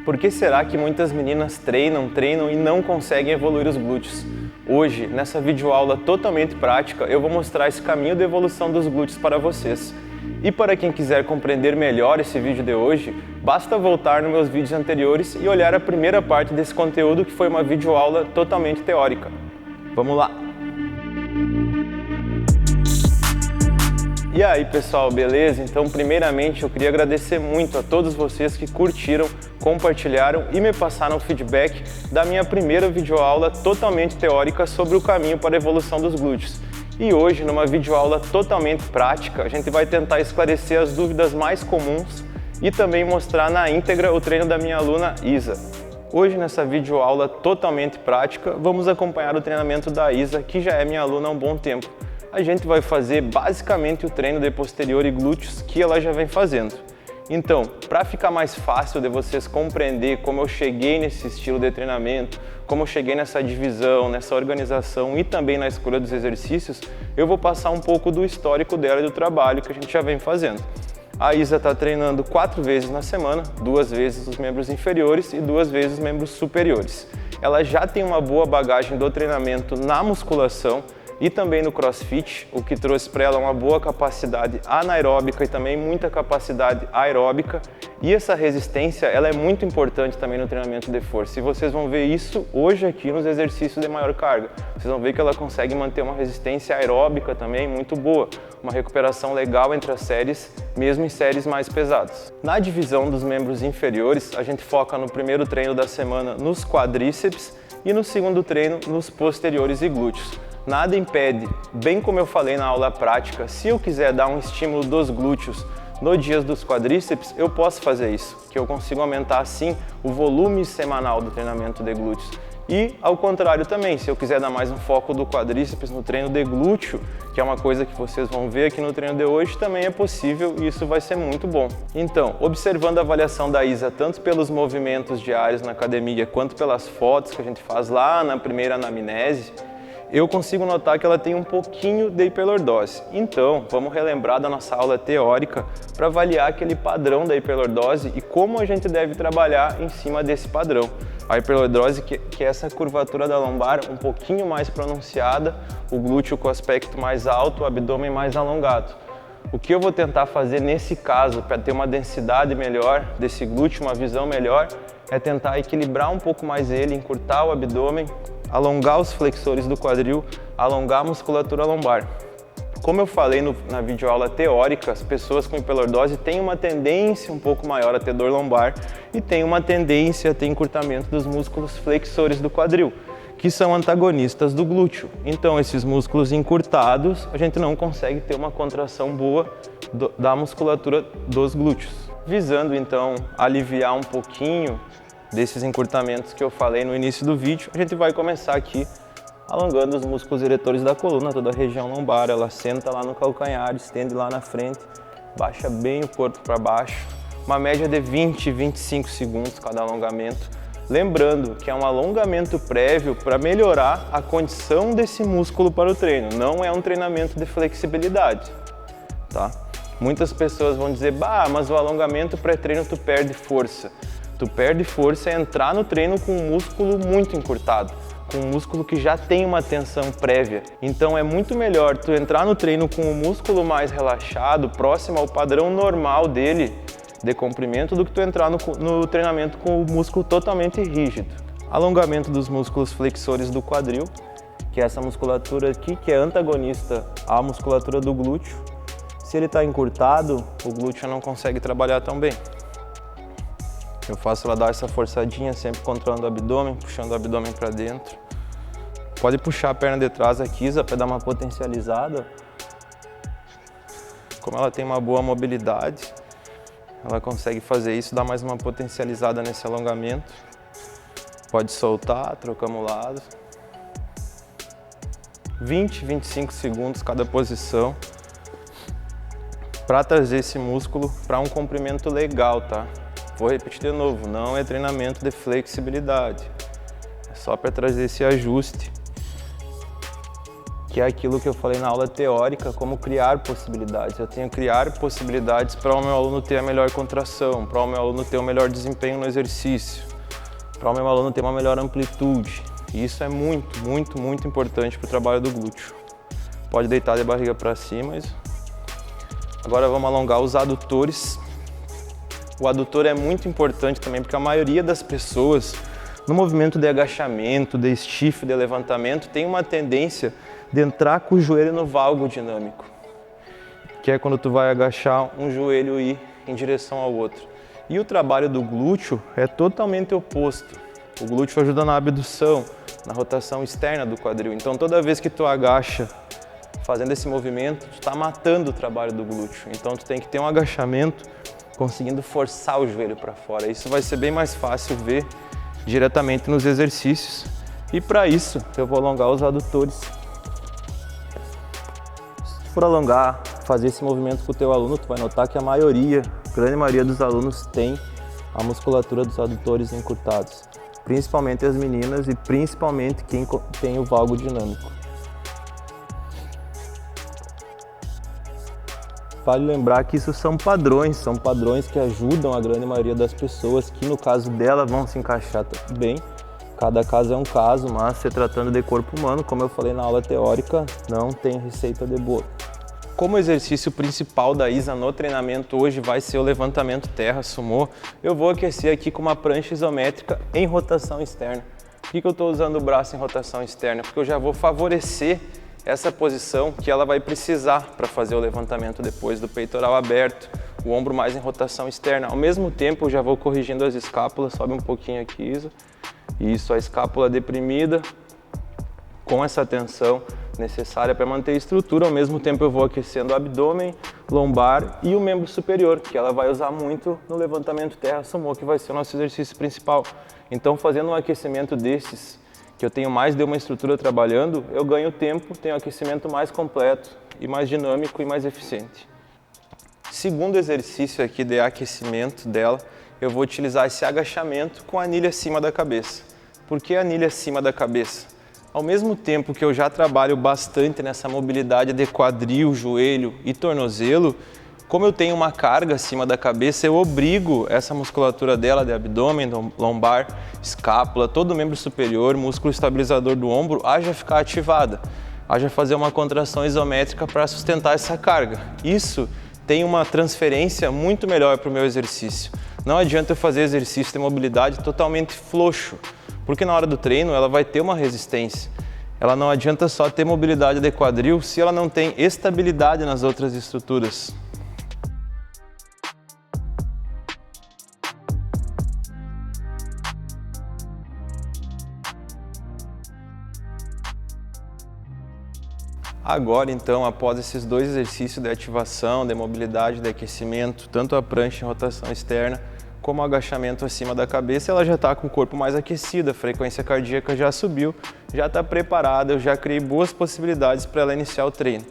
Por que será que muitas meninas treinam e não conseguem evoluir os glúteos? Hoje, nessa videoaula totalmente prática, eu vou mostrar esse caminho de evolução dos glúteos para vocês. E para quem quiser compreender melhor esse vídeo de hoje, basta voltar nos meus vídeos anteriores e olhar a primeira parte desse conteúdo, que foi uma videoaula totalmente teórica. Vamos lá! E aí pessoal, beleza? Então primeiramente eu queria agradecer muito a todos vocês que curtiram, compartilharam e me passaram feedback da minha primeira videoaula totalmente teórica sobre o caminho para a evolução dos glúteos. E hoje, numa videoaula totalmente prática, a gente vai tentar esclarecer as dúvidas mais comuns e também mostrar na íntegra o treino da minha aluna Isa. Hoje, nessa videoaula totalmente prática, vamos acompanhar o treinamento da Isa, que já é minha aluna há um bom tempo. A gente vai fazer basicamente o treino de posterior e glúteos que ela já vem fazendo. Então, para ficar mais fácil de vocês compreender como eu cheguei nesse estilo de treinamento, como eu cheguei nessa divisão, nessa organização e também na escolha dos exercícios, eu vou passar um pouco do histórico dela e do trabalho que a gente já vem fazendo. A Isa está treinando 4 vezes na semana, 2 vezes os membros inferiores e 2 vezes os membros superiores. Ela já tem uma boa bagagem do treinamento na musculação e também no CrossFit, o que trouxe para ela uma boa capacidade anaeróbica e também muita capacidade aeróbica. E essa resistência, ela é muito importante também no treinamento de força. E vocês vão ver isso hoje aqui nos exercícios de maior carga. Vocês vão ver que ela consegue manter uma resistência aeróbica também muito boa, uma recuperação legal entre as séries, mesmo em séries mais pesadas. Na divisão dos membros inferiores, a gente foca no primeiro treino da semana nos quadríceps e no segundo treino nos posteriores e glúteos. Nada impede, bem como eu falei na aula prática, se eu quiser dar um estímulo dos glúteos no dia dos quadríceps, eu posso fazer isso, que eu consigo aumentar assim o volume semanal do treinamento de glúteos. E ao contrário também, se eu quiser dar mais um foco do quadríceps no treino de glúteo, que é uma coisa que vocês vão ver aqui no treino de hoje, também é possível e isso vai ser muito bom. Então, observando a avaliação da Isa, tanto pelos movimentos diários na academia, quanto pelas fotos que a gente faz lá na primeira anamnese, eu consigo notar que ela tem um pouquinho de hiperlordose. Então, vamos relembrar da nossa aula teórica para avaliar aquele padrão da hiperlordose e como a gente deve trabalhar em cima desse padrão. A hiperlordose, que é essa curvatura da lombar um pouquinho mais pronunciada, o glúteo com aspecto mais alto, o abdômen mais alongado. O que eu vou tentar fazer nesse caso, para ter uma densidade melhor desse glúteo, uma visão melhor, é tentar equilibrar um pouco mais ele, encurtar o abdômen, alongar os flexores do quadril, alongar a musculatura lombar. Como eu falei na videoaula teórica, as pessoas com hiperlordose têm uma tendência um pouco maior a ter dor lombar e têm uma tendência a ter encurtamento dos músculos flexores do quadril, que são antagonistas do glúteo. Então, esses músculos encurtados, a gente não consegue ter uma contração boa da musculatura dos glúteos. Visando, então, aliviar um pouquinho desses encurtamentos que eu falei no início do vídeo, a gente vai começar aqui alongando os músculos eretores da coluna, toda a região lombar. Ela senta lá no calcanhar, estende lá na frente, baixa bem o corpo para baixo, uma média de 20, 25 segundos cada alongamento. Lembrando que é um alongamento prévio para melhorar a condição desse músculo para o treino, não é um treinamento de flexibilidade, tá? Muitas pessoas vão dizer, bah, mas o alongamento pré-treino tu perde força. Tu perde força é entrar no treino com um músculo muito encurtado, com um músculo que já tem uma tensão prévia. Então é muito melhor tu entrar no treino com o músculo mais relaxado, próximo ao padrão normal dele, de comprimento, do que tu entrar no treinamento com o músculo totalmente rígido. Alongamento dos músculos flexores do quadril, que é essa musculatura aqui, que é antagonista à musculatura do glúteo. Se ele está encurtado, o glúteo não consegue trabalhar tão bem. Eu faço ela dar essa forçadinha, sempre controlando o abdômen, puxando o abdômen para dentro. Pode puxar a perna de trás aqui, Isa, para dar uma potencializada. Como ela tem uma boa mobilidade, ela consegue fazer isso, dar mais uma potencializada nesse alongamento. Pode soltar, trocamos o lado. 20, 25 segundos cada posição, para trazer esse músculo para um comprimento legal, tá? Vou repetir de novo, não é treinamento de flexibilidade, é só para trazer esse ajuste que é aquilo que eu falei na aula teórica, como criar possibilidades. Eu tenho que criar possibilidades para o meu aluno ter a melhor contração, para o meu aluno ter o melhor desempenho no exercício, para o meu aluno ter uma melhor amplitude. E isso é muito, muito, muito importante para o trabalho do glúteo. Pode deitar de barriga para cima. Agora vamos alongar os adutores. O adutor é muito importante também, porque a maioria das pessoas, no movimento de agachamento, de stiff, de levantamento, tem uma tendência de entrar com o joelho no valgo dinâmico, que é quando tu vai agachar um joelho e ir em direção ao outro. E o trabalho do glúteo é totalmente oposto. O glúteo ajuda na abdução, na rotação externa do quadril. Então toda vez que tu agacha fazendo esse movimento, tu está matando o trabalho do glúteo. Então tu tem que ter um agachamento conseguindo forçar o joelho para fora. Isso vai ser bem mais fácil ver diretamente nos exercícios. E para isso eu vou alongar os adutores. Se tu for alongar, fazer esse movimento com o teu aluno, tu vai notar que a grande maioria dos alunos tem a musculatura dos adutores encurtados. Principalmente as meninas e principalmente quem tem o valgo dinâmico. Vale lembrar que isso são padrões que ajudam a grande maioria das pessoas, que no caso dela vão se encaixar bem. Cada caso é um caso, mas se tratando de corpo humano, como eu falei na aula teórica, não tem receita de bolo. Como o exercício principal da Isa no treinamento hoje vai ser o levantamento terra sumô, eu vou aquecer aqui com uma prancha isométrica em rotação externa. Por que eu estou usando o braço em rotação externa? Porque eu já vou favorecer essa posição que ela vai precisar para fazer o levantamento depois do peitoral aberto, o ombro mais em rotação externa. Ao mesmo tempo eu já vou corrigindo as escápulas, sobe um pouquinho aqui, Isa. Isso, a escápula deprimida, com essa tensão necessária para manter a estrutura. Ao mesmo tempo eu vou aquecendo o abdômen, lombar e o membro superior, que ela vai usar muito no levantamento terra sumô, que vai ser o nosso exercício principal. Então, fazendo um aquecimento desses, que eu tenho mais de uma estrutura trabalhando, eu ganho tempo, tenho um aquecimento mais completo e mais dinâmico e mais eficiente. Segundo exercício aqui de aquecimento dela, eu vou utilizar esse agachamento com a anilha acima da cabeça. Por que a anilha acima da cabeça? Ao mesmo tempo que eu já trabalho bastante nessa mobilidade de quadril, joelho e tornozelo, como eu tenho uma carga acima da cabeça, eu obrigo essa musculatura dela, de abdômen, lombar, escápula, todo o membro superior, músculo estabilizador do ombro, a já ficar ativada, a já fazer uma contração isométrica para sustentar essa carga. Isso tem uma transferência muito melhor para o meu exercício. Não adianta eu fazer exercício de mobilidade totalmente frouxo, porque na hora do treino ela vai ter uma resistência. Ela não adianta só ter mobilidade de quadril se ela não tem estabilidade nas outras estruturas. Agora então, após esses dois exercícios de ativação, de mobilidade, de aquecimento, tanto a prancha em rotação externa, como o agachamento acima da cabeça, ela já está com o corpo mais aquecido, a frequência cardíaca já subiu, já está preparada, eu já criei boas possibilidades para ela iniciar o treino.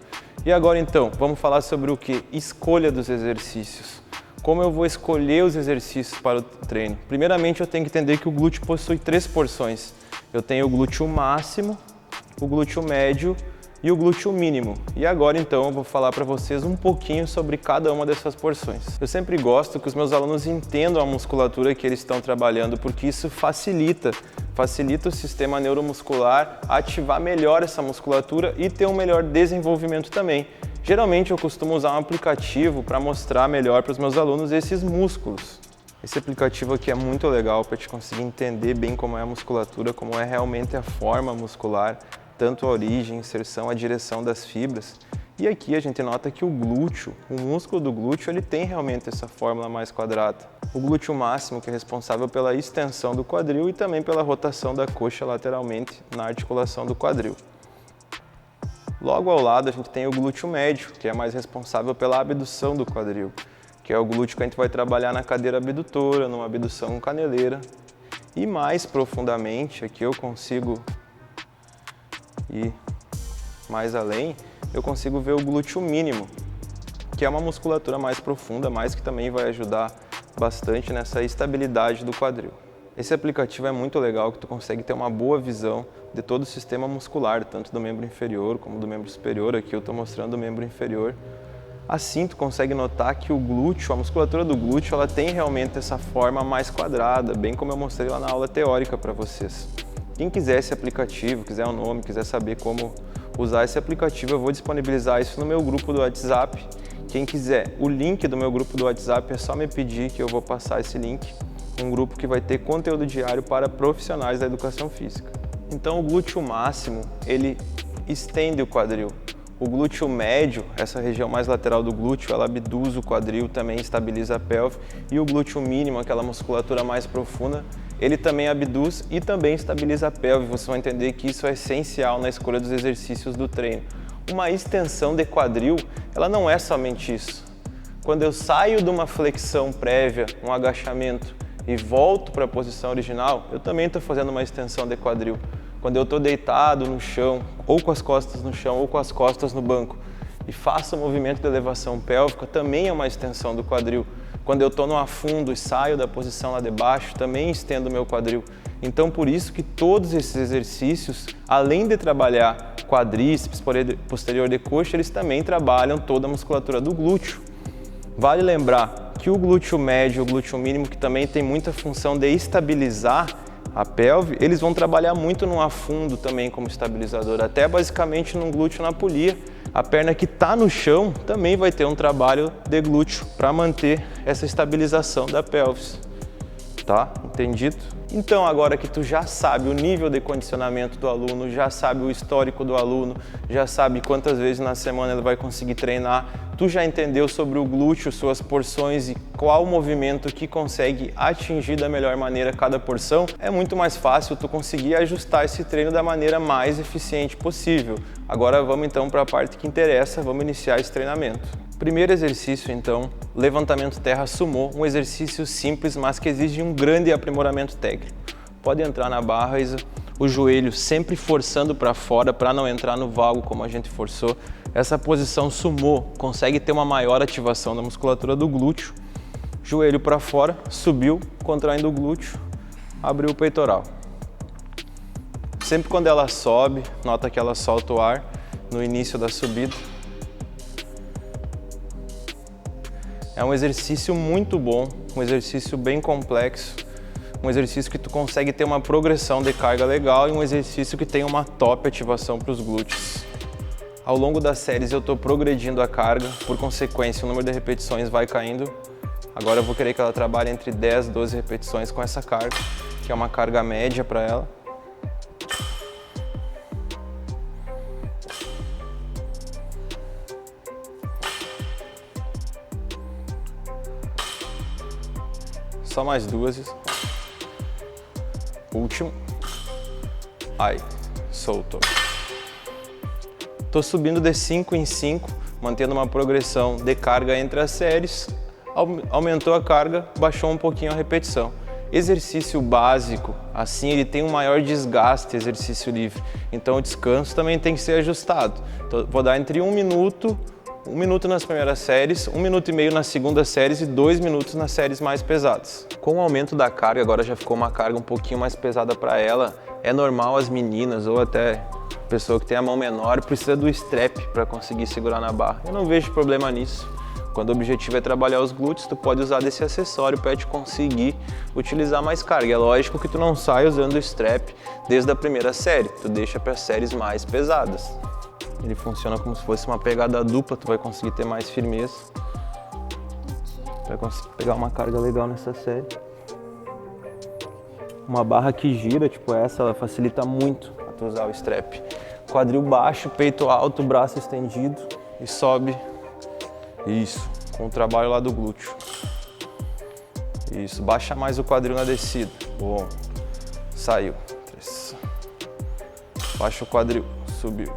E agora então, vamos falar sobre o que? Escolha dos exercícios. Como eu vou escolher os exercícios para o treino? Primeiramente, eu tenho que entender que o glúteo possui 3 porções. Eu tenho o glúteo máximo, o glúteo médio e o glúteo mínimo. E agora então eu vou falar para vocês um pouquinho sobre cada uma dessas porções. Eu sempre gosto que os meus alunos entendam a musculatura que eles estão trabalhando, porque isso facilita o sistema neuromuscular a ativar melhor essa musculatura e ter um melhor desenvolvimento também. Geralmente eu costumo usar um aplicativo para mostrar melhor para os meus alunos esses músculos. Esse aplicativo aqui é muito legal para te conseguir entender bem como é a musculatura, como é realmente a forma muscular, tanto a origem, inserção, a direção das fibras. E aqui a gente nota que o glúteo, o músculo do glúteo, ele tem realmente essa fórmula mais quadrada. O glúteo máximo, que é responsável pela extensão do quadril e também pela rotação da coxa lateralmente na articulação do quadril. Logo ao lado a gente tem o glúteo médio, que é mais responsável pela abdução do quadril, que é o glúteo que a gente vai trabalhar na cadeira abdutora, numa abdução caneleira. E mais profundamente, aqui eu consigo ir mais além, eu consigo ver o glúteo mínimo, que é uma musculatura mais profunda, mas que também vai ajudar bastante nessa estabilidade do quadril. Esse aplicativo é muito legal, que tu consegue ter uma boa visão de todo o sistema muscular, tanto do membro inferior como do membro superior. Aqui eu estou mostrando o membro inferior. Assim tu consegue notar que o glúteo, a musculatura do glúteo, ela tem realmente essa forma mais quadrada, bem como eu mostrei lá na aula teórica para vocês. Quem quiser esse aplicativo, quiser o nome, quiser saber como usar esse aplicativo, eu vou disponibilizar isso no meu grupo do WhatsApp. Quem quiser o link do meu grupo do WhatsApp, é só me pedir que eu vou passar esse link. Um grupo que vai ter conteúdo diário para profissionais da educação física. Então o glúteo máximo, ele estende o quadril. O glúteo médio, essa região mais lateral do glúteo, ela abduz o quadril, também estabiliza a pelve. E o glúteo mínimo, aquela musculatura mais profunda, ele também abduz e também estabiliza a pelve. Você vai entender que isso é essencial na escolha dos exercícios do treino. Uma extensão de quadril, ela não é somente isso. Quando eu saio de uma flexão prévia, um agachamento, e volto para a posição original, eu também estou fazendo uma extensão de quadril. Quando eu estou deitado no chão, ou com as costas no chão, ou com as costas no banco, e faço o movimento de elevação pélvica, também é uma extensão do quadril. Quando eu estou no afundo e saio da posição lá de baixo, também estendo o meu quadril. Então, por isso que todos esses exercícios, além de trabalhar quadríceps, posterior de coxa, eles também trabalham toda a musculatura do glúteo. Vale lembrar que o glúteo médio e o glúteo mínimo, que também tem muita função de estabilizar a pelve, eles vão trabalhar muito no afundo também como estabilizador, até basicamente no glúteo na polia. A perna que está no chão também vai ter um trabalho de glúteo para manter essa estabilização da pelvis. Tá? Entendido? Então, agora que tu já sabe o nível de condicionamento do aluno, já sabe o histórico do aluno, já sabe quantas vezes na semana ele vai conseguir treinar, tu já entendeu sobre o glúteo, suas porções e qual movimento que consegue atingir da melhor maneira cada porção, é muito mais fácil tu conseguir ajustar esse treino da maneira mais eficiente possível. Agora vamos então para a parte que interessa, vamos iniciar esse treinamento. Primeiro exercício, então, levantamento terra sumô, um exercício simples, mas que exige um grande aprimoramento técnico. Pode entrar na barra, Isa, o joelho sempre forçando para fora, para não entrar no valgo como a gente forçou. Essa posição sumô consegue ter uma maior ativação da musculatura do glúteo. Joelho para fora, subiu, contraindo o glúteo, abriu o peitoral. Sempre quando ela sobe, nota que ela solta o ar no início da subida. É um exercício muito bom, um exercício bem complexo, um exercício que tu consegue ter uma progressão de carga legal e um exercício que tem uma top ativação para os glúteos. Ao longo das séries eu estou progredindo a carga, por consequência o número de repetições vai caindo. Agora eu vou querer que ela trabalhe entre 10 e 12 repetições com essa carga, que é uma carga média para ela. Só mais duas. Último. Ai, soltou. Tô subindo de 5 em 5, mantendo uma progressão de carga entre as séries. Aumentou a carga, baixou um pouquinho a repetição. Exercício básico, assim ele tem um maior desgaste, exercício livre. Então o descanso também tem que ser ajustado. Então, vou dar entre 1 minuto nas primeiras séries, 1 minuto e meio nas segundas séries e 2 minutos nas séries mais pesadas. Com o aumento da carga, agora já ficou uma carga um pouquinho mais pesada para ela. É normal as meninas ou até pessoa que tem a mão menor precisa do strap para conseguir segurar na barra. Eu não vejo problema nisso. Quando o objetivo é trabalhar os glúteos, tu pode usar desse acessório para te conseguir utilizar mais carga. É lógico que tu não sai usando o strap desde a primeira série, tu deixa para séries mais pesadas. Ele funciona como se fosse uma pegada dupla, tu vai conseguir ter mais firmeza. Vai conseguir pegar uma carga legal nessa série. Uma barra que gira, tipo essa, ela facilita muito a tu usar o strap. Quadril baixo, peito alto, braço estendido e sobe. Isso, com o trabalho lá do glúteo. Isso, baixa mais o quadril na descida. Bom, saiu. 3. Baixa o quadril, subiu.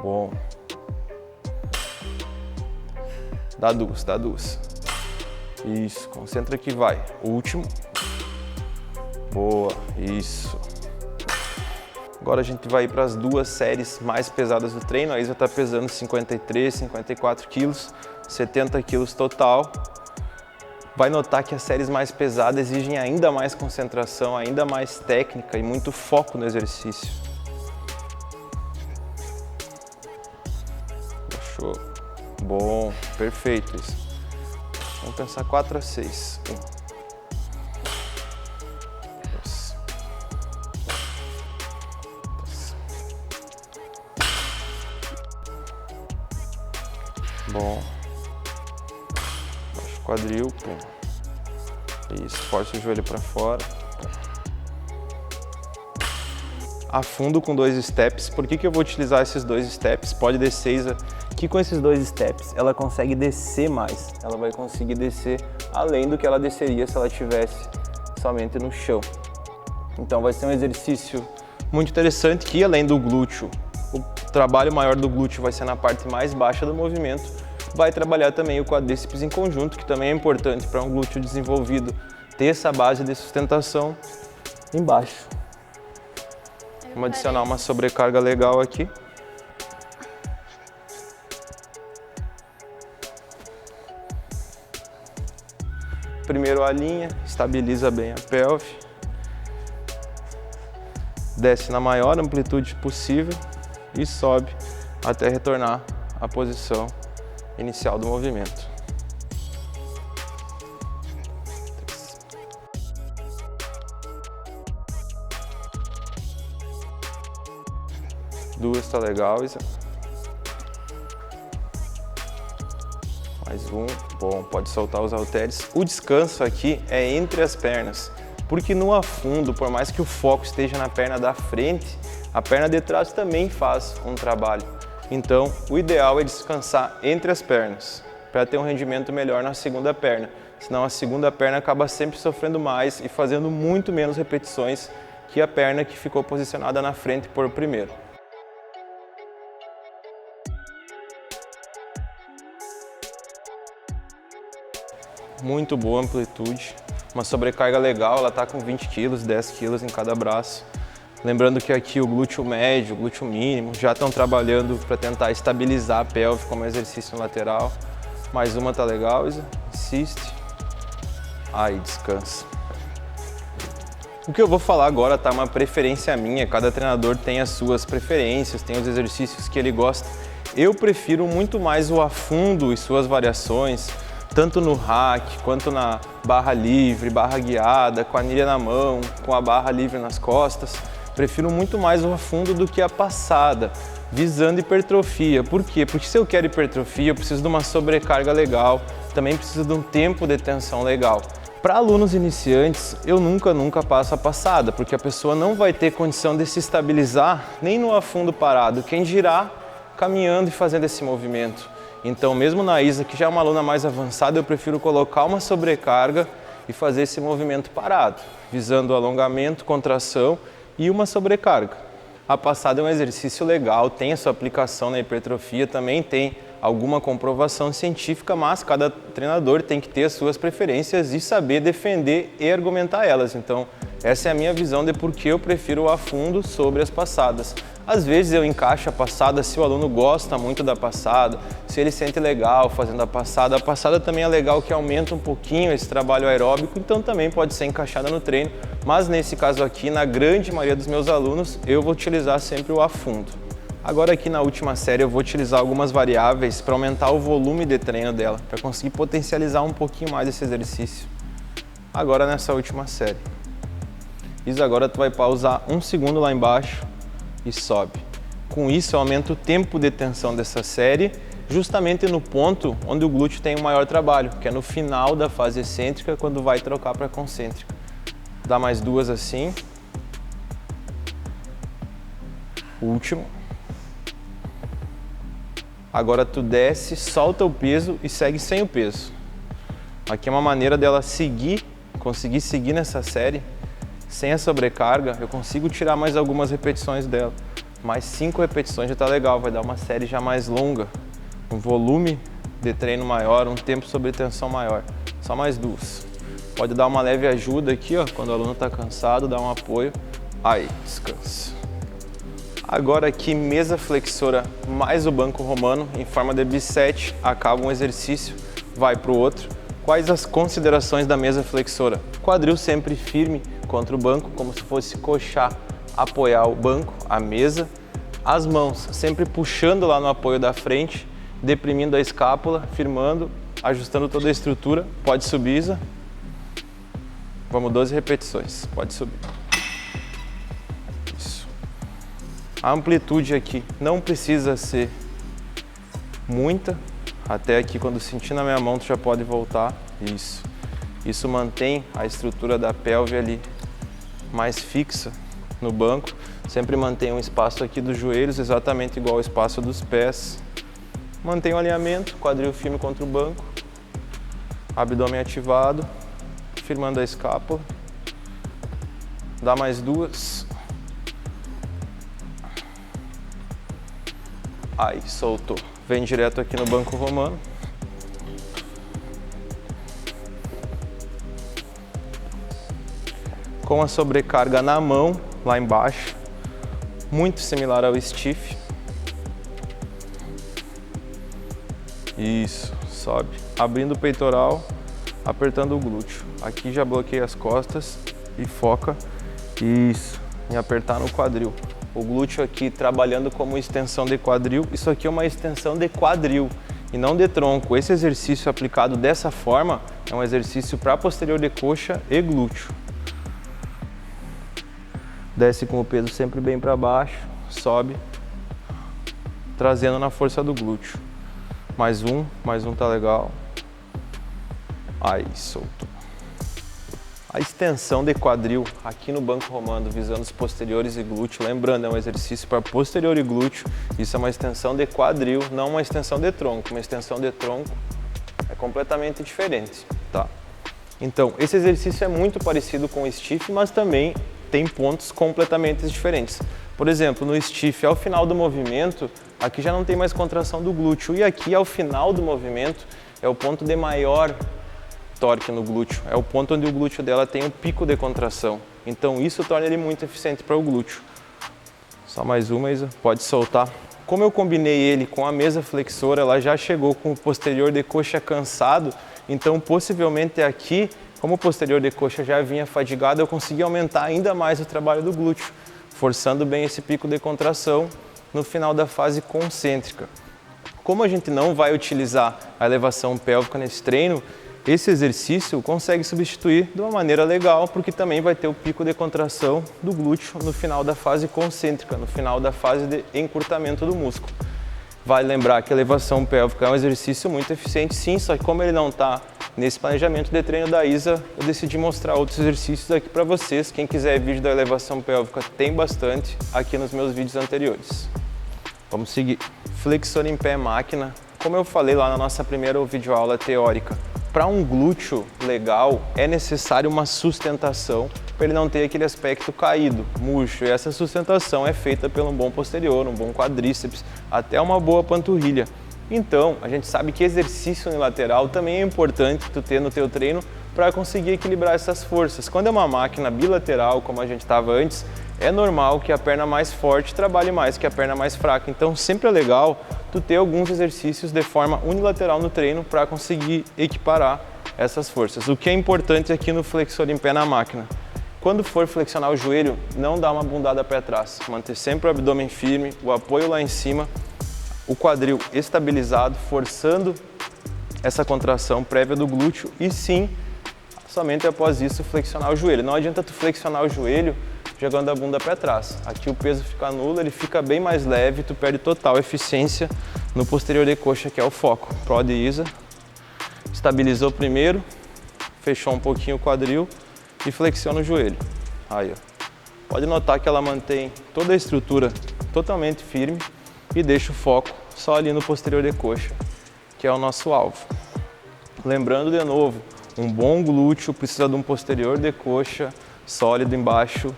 Bom. Dá duas. Isso, concentra que vai. Último. Boa, isso. Agora a gente vai ir para as duas séries mais pesadas do treino. A Isa está pesando 53, 54 quilos, 70 quilos total. vai notar que as séries mais pesadas exigem ainda mais concentração, ainda mais técnica e muito foco no exercício. Fechou. Bom, perfeito isso. Vamos pensar 4 a 6. 1, 2, 3. Bom. Baixa o quadril, pum. Isso, força o joelho para fora. Afundo com 2 steps. Por que eu vou utilizar esses 2 steps? Pode descer, Isa, que com esses 2 steps ela consegue descer mais. Ela vai conseguir descer além do que ela desceria se ela estivesse somente no chão. Então vai ser um exercício muito interessante que, além do glúteo, o trabalho maior do glúteo vai ser na parte mais baixa do movimento, vai trabalhar também o quadríceps em conjunto, que também é importante para um glúteo desenvolvido ter essa base de sustentação embaixo. Vamos adicionar uma sobrecarga legal aqui. Primeiro alinha, estabiliza bem a pelve. Desce na maior amplitude possível e sobe até retornar à posição inicial do movimento. Duas, tá legal, Isa. Mais um. Bom, pode soltar os halteres. O descanso aqui é entre as pernas, porque no afundo, por mais que o foco esteja na perna da frente, a perna de trás também faz um trabalho. Então, o ideal é descansar entre as pernas, para ter um rendimento melhor na segunda perna. Senão a segunda perna acaba sempre sofrendo mais e fazendo muito menos repetições que a perna que ficou posicionada na frente por primeiro. Muito boa amplitude, uma sobrecarga legal, ela está com 20 kg, 10 kg em cada braço. Lembrando que aqui o glúteo médio, o glúteo mínimo já estão trabalhando para tentar estabilizar a pelve como exercício lateral. Mais uma, tá legal, Isa? Insiste. Aí, descansa. O que eu vou falar agora tá uma preferência minha, cada treinador tem as suas preferências, tem os exercícios que ele gosta. Eu prefiro muito mais o afundo e suas variações, tanto no hack, quanto na barra livre, barra guiada, com a anilha na mão, com a barra livre nas costas. Prefiro muito mais o afundo do que a passada, visando hipertrofia. Por quê? Porque se eu quero hipertrofia, eu preciso de uma sobrecarga legal, também preciso de um tempo de tensão legal. Para alunos iniciantes, eu nunca passo a passada, porque a pessoa não vai ter condição de se estabilizar nem no afundo parado, quem dirá caminhando e fazendo esse movimento. Então, mesmo na Isa, que já é uma aluna mais avançada, eu prefiro colocar uma sobrecarga e fazer esse movimento parado, visando alongamento, contração e uma sobrecarga. A passada é um exercício legal, tem a sua aplicação na hipertrofia, também tem alguma comprovação científica, mas cada treinador tem que ter as suas preferências e saber defender e argumentar elas. Então, essa é a minha visão de por que eu prefiro o afundo sobre as passadas. Às vezes eu encaixo a passada se o aluno gosta muito da passada, se ele sente legal fazendo a passada. A passada também é legal que aumenta um pouquinho esse trabalho aeróbico, então também pode ser encaixada no treino. Mas nesse caso aqui, na grande maioria dos meus alunos, eu vou utilizar sempre o afundo. Agora aqui na última série eu vou utilizar algumas variáveis para aumentar o volume de treino dela, para conseguir potencializar um pouquinho mais esse exercício. Agora nessa última série. Isa, agora tu vai pausar 1 segundo lá embaixo e sobe. Com isso eu aumento o tempo de tensão dessa série, justamente no ponto onde o glúteo tem o maior trabalho, que é no final da fase excêntrica, quando vai trocar para concêntrica. Dá mais 2 assim. Último. Agora tu desce, solta o peso e segue sem o peso. Aqui é uma maneira dela conseguir seguir nessa série sem a sobrecarga. Eu consigo tirar mais algumas repetições dela. Mais 5 repetições já tá legal, vai dar uma série já mais longa. Um volume de treino maior, um tempo sobre tensão maior. Só mais 2. Pode dar uma leve ajuda aqui, ó, quando o aluno tá cansado, dá um apoio. Aí, descansa. Agora aqui, mesa flexora mais o banco romano em forma de bisete, acaba um exercício, vai para o outro. Quais as considerações da mesa flexora? Quadril sempre firme contra o banco, como se fosse coxar, apoiar o banco, a mesa. As mãos sempre puxando lá no apoio da frente, deprimindo a escápula, firmando, ajustando toda a estrutura. Pode subir, Isa. Vamos 12 repetições, pode subir. Isso. A amplitude aqui não precisa ser muita. Até aqui, quando sentir na minha mão, tu já pode voltar. Isso. Isso mantém a estrutura da pelve ali mais fixa no banco. Sempre mantém um espaço aqui dos joelhos, exatamente igual ao espaço dos pés. Mantém o alinhamento, quadril firme contra o banco. Abdômen ativado, firmando a escápula. Dá mais 2. Aí, soltou. Vem direto aqui no banco romano. Com a sobrecarga na mão, lá embaixo. Muito similar ao stiff. Isso, sobe. Abrindo o peitoral, apertando o glúteo. Aqui já bloqueia as costas e foca. Isso, em apertar no quadril. O glúteo aqui trabalhando como extensão de quadril. Isso aqui é uma extensão de quadril e não de tronco. Esse exercício aplicado dessa forma é um exercício para posterior de coxa e glúteo. Desce com o peso sempre bem para baixo, sobe, trazendo na força do glúteo. Mais um tá legal. Aí, soltou. A extensão de quadril aqui no banco romano, visando os posteriores e glúteo. Lembrando, é um exercício para posterior e glúteo. Isso é uma extensão de quadril, não uma extensão de tronco. Uma extensão de tronco é completamente diferente, tá? Então, esse exercício é muito parecido com o stiff, mas também tem pontos completamente diferentes. Por exemplo, no stiff, ao final do movimento, aqui já não tem mais contração do glúteo. E aqui, ao final do movimento, é o ponto de maior torque no glúteo. É o ponto onde o glúteo dela tem um pico de contração. Então, isso torna ele muito eficiente para o glúteo. Só mais uma, Isa. Pode soltar. Como eu combinei ele com a mesa flexora, ela já chegou com o posterior de coxa cansado. Então, possivelmente aqui, como o posterior de coxa já vinha fadigado, eu consegui aumentar ainda mais o trabalho do glúteo, forçando bem esse pico de contração no final da fase concêntrica. Como a gente não vai utilizar a elevação pélvica nesse treino, esse exercício consegue substituir de uma maneira legal, porque também vai ter o pico de contração do glúteo no final da fase concêntrica, no final da fase de encurtamento do músculo. Vale lembrar que a elevação pélvica é um exercício muito eficiente, sim, só que como ele não está nesse planejamento de treino da Isa, eu decidi mostrar outros exercícios aqui para vocês. Quem quiser vídeo da elevação pélvica, tem bastante aqui nos meus vídeos anteriores. Vamos seguir. Flexor em pé máquina. Como eu falei lá na nossa primeira videoaula teórica, para um glúteo legal é necessário uma sustentação para ele não ter aquele aspecto caído, murcho. E essa sustentação é feita pelo bom posterior, um bom quadríceps, até uma boa panturrilha. Então, a gente sabe que exercício unilateral também é importante tu ter no teu treino para conseguir equilibrar essas forças. Quando é uma máquina bilateral, como a gente estava antes, é normal que a perna mais forte trabalhe mais que a perna mais fraca. Então, sempre é legal tu ter alguns exercícios de forma unilateral no treino para conseguir equiparar essas forças. O que é importante aqui no flexor em pé na máquina? Quando for flexionar o joelho, não dá uma bundada para trás. Manter sempre o abdômen firme, o apoio lá em cima, o quadril estabilizado, forçando essa contração prévia do glúteo e sim, somente após isso, flexionar o joelho. Não adianta tu flexionar o joelho jogando a bunda para trás. Aqui o peso fica nulo, ele fica bem mais leve, tu perde total eficiência no posterior de coxa, que é o foco. Prod Isa. Estabilizou primeiro, fechou um pouquinho o quadril e flexiona o joelho. Aí, ó. Pode notar que ela mantém toda a estrutura totalmente firme e deixa o foco só ali no posterior de coxa, que é o nosso alvo. Lembrando de novo, um bom glúteo precisa de um posterior de coxa sólido embaixo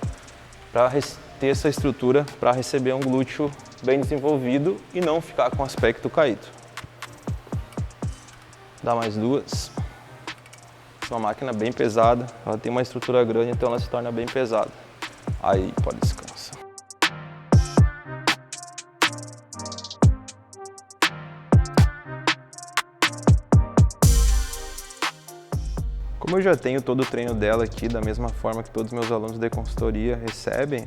para ter essa estrutura para receber um glúteo bem desenvolvido e não ficar com aspecto caído. Dá mais duas. É uma máquina bem pesada, ela tem uma estrutura grande, então ela se torna bem pesada. Aí, pode descansar. Como eu já tenho todo o treino dela aqui, da mesma forma que todos os meus alunos de consultoria recebem,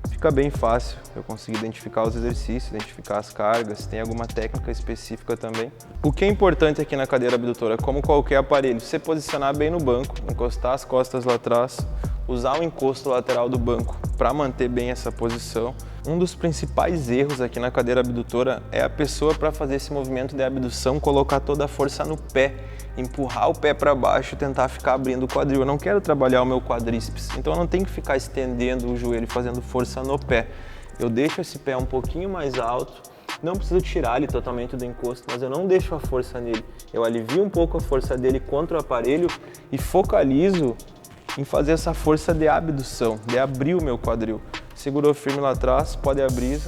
fica bem fácil eu conseguir identificar os exercícios, identificar as cargas, tem alguma técnica específica também. O que é importante aqui na cadeira abdutora, como qualquer aparelho, você posicionar bem no banco, encostar as costas lá atrás, usar o encosto lateral do banco para manter bem essa posição. Um dos principais erros aqui na cadeira abdutora é a pessoa, para fazer esse movimento de abdução, colocar toda a força no pé, empurrar o pé para baixo e tentar ficar abrindo o quadril. Eu não quero trabalhar o meu quadríceps, então eu não tenho que ficar estendendo o joelho, fazendo força no pé. Eu deixo esse pé um pouquinho mais alto, não preciso tirar ele totalmente do encosto, mas eu não deixo a força nele. Eu alivio um pouco a força dele contra o aparelho e focalizo em fazer essa força de abdução, de abrir o meu quadril. Segurou firme lá atrás, pode abrir.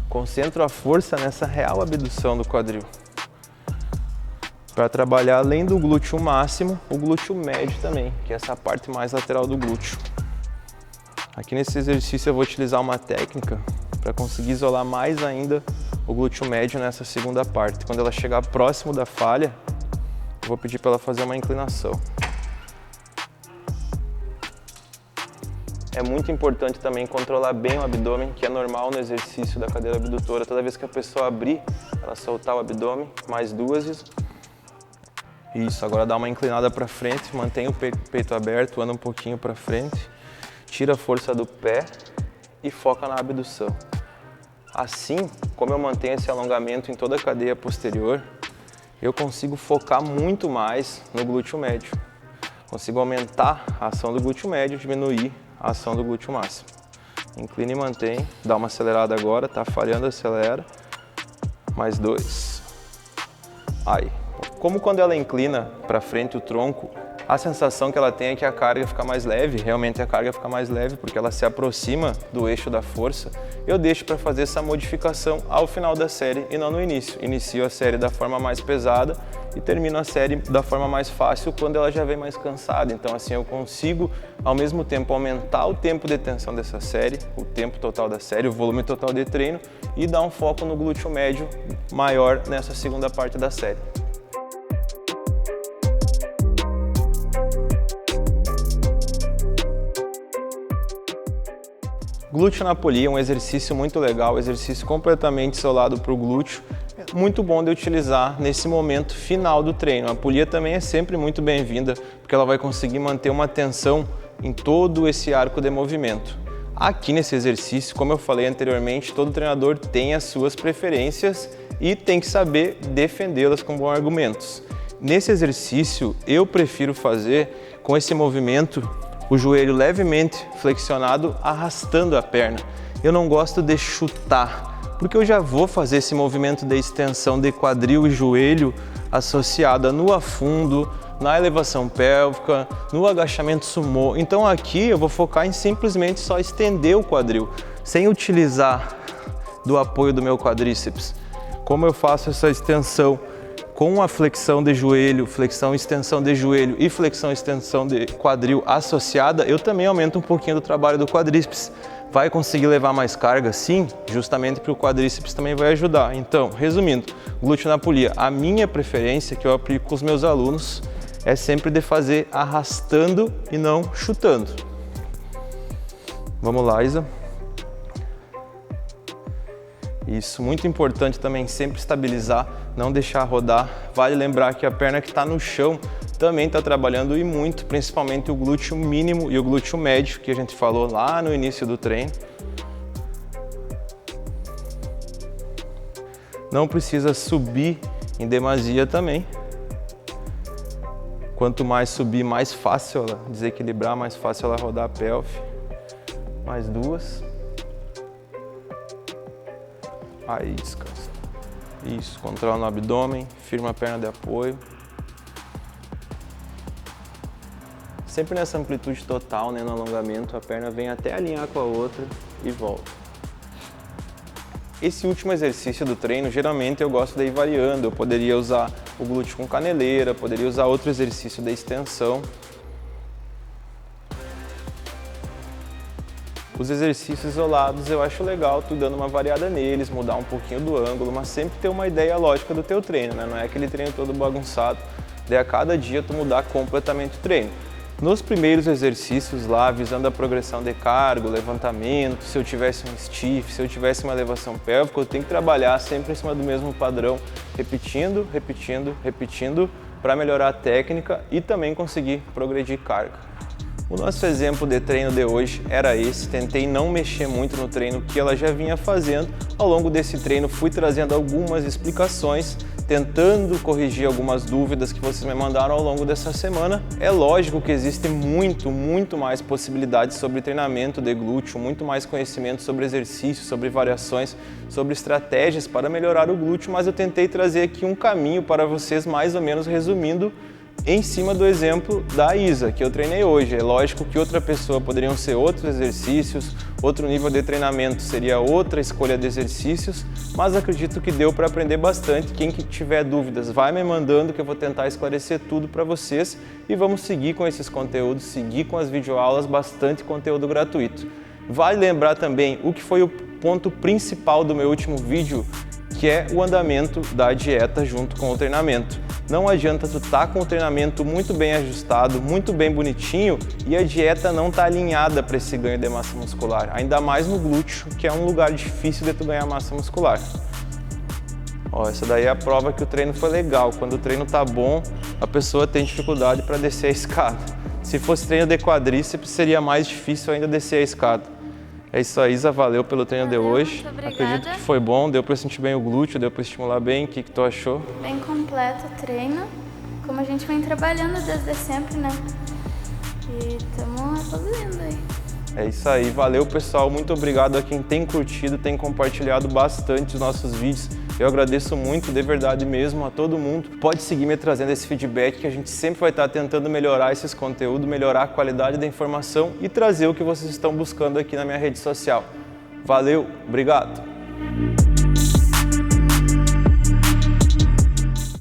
Concentro a força nessa real abdução do quadril. Para trabalhar, além do glúteo máximo, o glúteo médio também, que é essa parte mais lateral do glúteo. Aqui nesse exercício eu vou utilizar uma técnica para conseguir isolar mais ainda o glúteo médio nessa segunda parte. Quando ela chegar próximo da falha, eu vou pedir para ela fazer uma inclinação. É muito importante também controlar bem o abdômen, que é normal no exercício da cadeira abdutora. Toda vez que a pessoa abrir, ela soltar o abdômen, mais duas. Isso, agora dá uma inclinada para frente, mantém o peito aberto, anda um pouquinho para frente, tira a força do pé e foca na abdução. Assim, como eu mantenho esse alongamento em toda a cadeia posterior, eu consigo focar muito mais no glúteo médio. Consigo aumentar a ação do glúteo médio, diminuir a ação do glúteo máximo. Inclina e mantém, dá uma acelerada agora, tá falhando, acelera. Mais dois. Aí. Como quando ela inclina para frente o tronco, a sensação que ela tem é que a carga fica mais leve, realmente a carga fica mais leve porque ela se aproxima do eixo da força. Eu deixo para fazer essa modificação ao final da série e não no início. Inicio a série da forma mais pesada e termino a série da forma mais fácil quando ela já vem mais cansada. Então assim eu consigo ao mesmo tempo aumentar o tempo de tensão dessa série, o tempo total da série, o volume total de treino e dar um foco no glúteo médio maior nessa segunda parte da série. Glúteo na polia é um exercício muito legal, exercício completamente isolado para o glúteo, muito bom de utilizar nesse momento final do treino. A polia também é sempre muito bem-vinda, porque ela vai conseguir manter uma tensão em todo esse arco de movimento. Aqui nesse exercício, como eu falei anteriormente, todo treinador tem as suas preferências e tem que saber defendê-las com bons argumentos. Nesse exercício, eu prefiro fazer com esse movimento o joelho levemente flexionado, arrastando a perna. Eu não gosto de chutar, porque eu já vou fazer esse movimento de extensão de quadril e joelho associada no afundo, na elevação pélvica, no agachamento sumô. Então aqui eu vou focar em simplesmente só estender o quadril, sem utilizar do apoio do meu quadríceps. Como eu faço essa extensão com a flexão de joelho, flexão extensão de joelho e flexão extensão de quadril associada, eu também aumento um pouquinho do trabalho do quadríceps. Vai conseguir levar mais carga? Sim, justamente porque o quadríceps também vai ajudar. Então, resumindo, glúteo na polia, a minha preferência que eu aplico com os meus alunos é sempre de fazer arrastando e não chutando. Vamos lá, Isa. Isso, muito importante também sempre estabilizar, não deixar rodar. Vale lembrar que a perna que está no chão também está trabalhando e muito, principalmente o glúteo mínimo e o glúteo médio, que a gente falou lá no início do treino. Não precisa subir em demasia também. Quanto mais subir, mais fácil ela desequilibrar, mais fácil ela rodar a pelve. Mais duas. Aí, descansa. Isso, controla no abdômen, firma a perna de apoio. Sempre nessa amplitude total, né, no alongamento, a perna vem até alinhar com a outra e volta. Esse último exercício do treino, geralmente eu gosto de ir variando. Eu poderia usar o glúteo com caneleira, poderia usar outro exercício de extensão. Os exercícios isolados eu acho legal, tu dando uma variada neles, mudar um pouquinho do ângulo, mas sempre ter uma ideia lógica do teu treino, né? Não é aquele treino todo bagunçado. daí a cada dia tu mudar completamente o treino. Nos primeiros exercícios lá, visando a progressão de cargo, levantamento, se eu tivesse um stiff, se eu tivesse uma elevação pélvica, eu tenho que trabalhar sempre em cima do mesmo padrão, repetindo, repetindo, repetindo, para melhorar a técnica e também conseguir progredir carga. O nosso exemplo de treino de hoje era esse, tentei não mexer muito no treino que ela já vinha fazendo. Ao longo desse treino fui trazendo algumas explicações, tentando corrigir algumas dúvidas que vocês me mandaram ao longo dessa semana. É lógico que existem muito mais possibilidades sobre treinamento de glúteo, muito mais conhecimento sobre exercícios, sobre variações, sobre estratégias para melhorar o glúteo, mas eu tentei trazer aqui um caminho para vocês, mais ou menos resumindo, em cima do exemplo da Isa, que eu treinei hoje. É lógico que outra pessoa poderiam ser outros exercícios, outro nível de treinamento seria outra escolha de exercícios, mas acredito que deu para aprender bastante. Quem que tiver dúvidas, vai me mandando que eu vou tentar esclarecer tudo para vocês e vamos seguir com esses conteúdos, seguir com as videoaulas, bastante conteúdo gratuito. Vale lembrar também o que foi o ponto principal do meu último vídeo, que é o andamento da dieta junto com o treinamento. Não adianta tu estar com o treinamento muito bem ajustado, muito bem bonitinho e a dieta não tá alinhada para esse ganho de massa muscular, ainda mais no glúteo, que é um lugar difícil de tu ganhar massa muscular. Ó, essa daí é a prova que o treino foi legal. Quando o treino tá bom, a pessoa tem dificuldade para descer a escada. Se fosse treino de quadríceps, seria mais difícil ainda descer a escada. É isso aí, Isa, valeu pelo treino de hoje. Acredito que foi bom, deu para sentir bem o glúteo, deu para estimular bem. O que tu achou? Bem completo o treino, como a gente vem trabalhando desde sempre, né? E estamos evoluindo aí. É isso aí, valeu pessoal, muito obrigado a quem tem curtido, tem compartilhado bastante os nossos vídeos. Eu agradeço muito, de verdade mesmo, a todo mundo. Pode seguir me trazendo esse feedback, que a gente sempre vai estar tentando melhorar esses conteúdos, melhorar a qualidade da informação e trazer o que vocês estão buscando aqui na minha rede social. Valeu, obrigado!